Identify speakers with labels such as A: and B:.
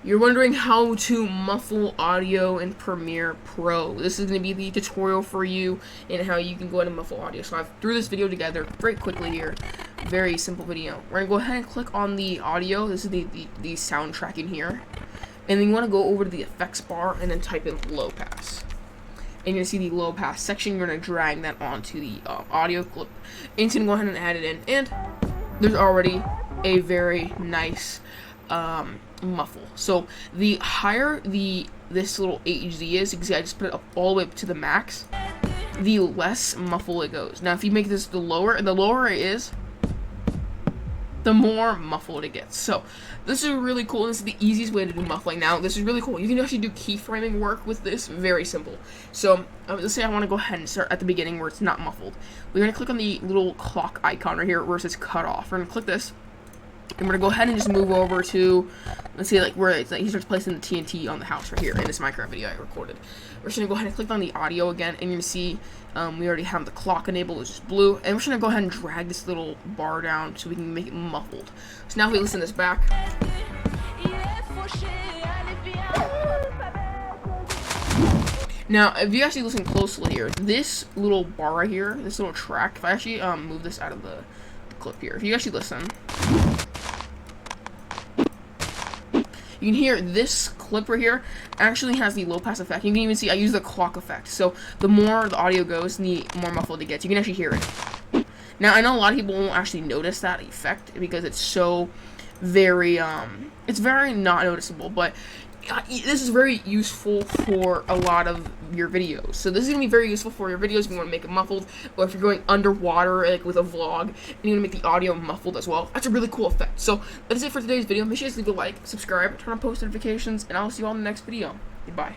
A: You're wondering how to muffle audio in Premiere Pro. This is going to be the tutorial for you and how you can go ahead and muffle audio. So I've threw this video together very quickly here. Very simple video. We're going to go ahead and click on the audio. This is the sound tracking here. And then you want to go over to the effects bar and then type in low pass. And you're going to see the low pass section. You're going to drag that onto the audio clip. And it's going to go ahead and add it in. And there's already a very nice muffle. So the higher this little HD is, because I just put it up all the way up to the max, the less muffle it goes. Now if you make this the lower it is, the more muffled it gets. So this is really cool. This is the easiest way to do muffling. Now this is really cool. You can actually do keyframing work with this. Very simple. So let's say I want to go ahead and start at the beginning where it's not muffled. We're going to click on the little clock icon right here where it says cut off. We're going to click this. And we're going to go ahead and just move over to, let's see, like where it's like he starts placing the TNT on the house right here in this Minecraft video I recorded. We're just going to go ahead and click on the audio again, and you're going to see we already have the clock enabled, which is blue. And we're just going to go ahead and drag this little bar down so we can make it muffled. So now if we listen to this back. Now, if you actually listen closely here, this little bar right here, this little track, if I actually move this out of the clip here, if you actually listen, you can hear this clip right here actually has the low pass effect. You can even see I use the clock effect. So the more the audio goes, the more muffled it gets. You can actually hear it. Now I know a lot of people won't actually notice that effect because it's so very it's very not noticeable, but this is very useful for a lot of your videos. So this is going to be very useful for your videos if you want to make it muffled, or if you're going underwater like with a vlog and you want to make the audio muffled as well. That's a really cool effect. So that is it for today's video. Make sure you leave a like, subscribe, turn on post notifications, and I'll see you all in the next video. Goodbye.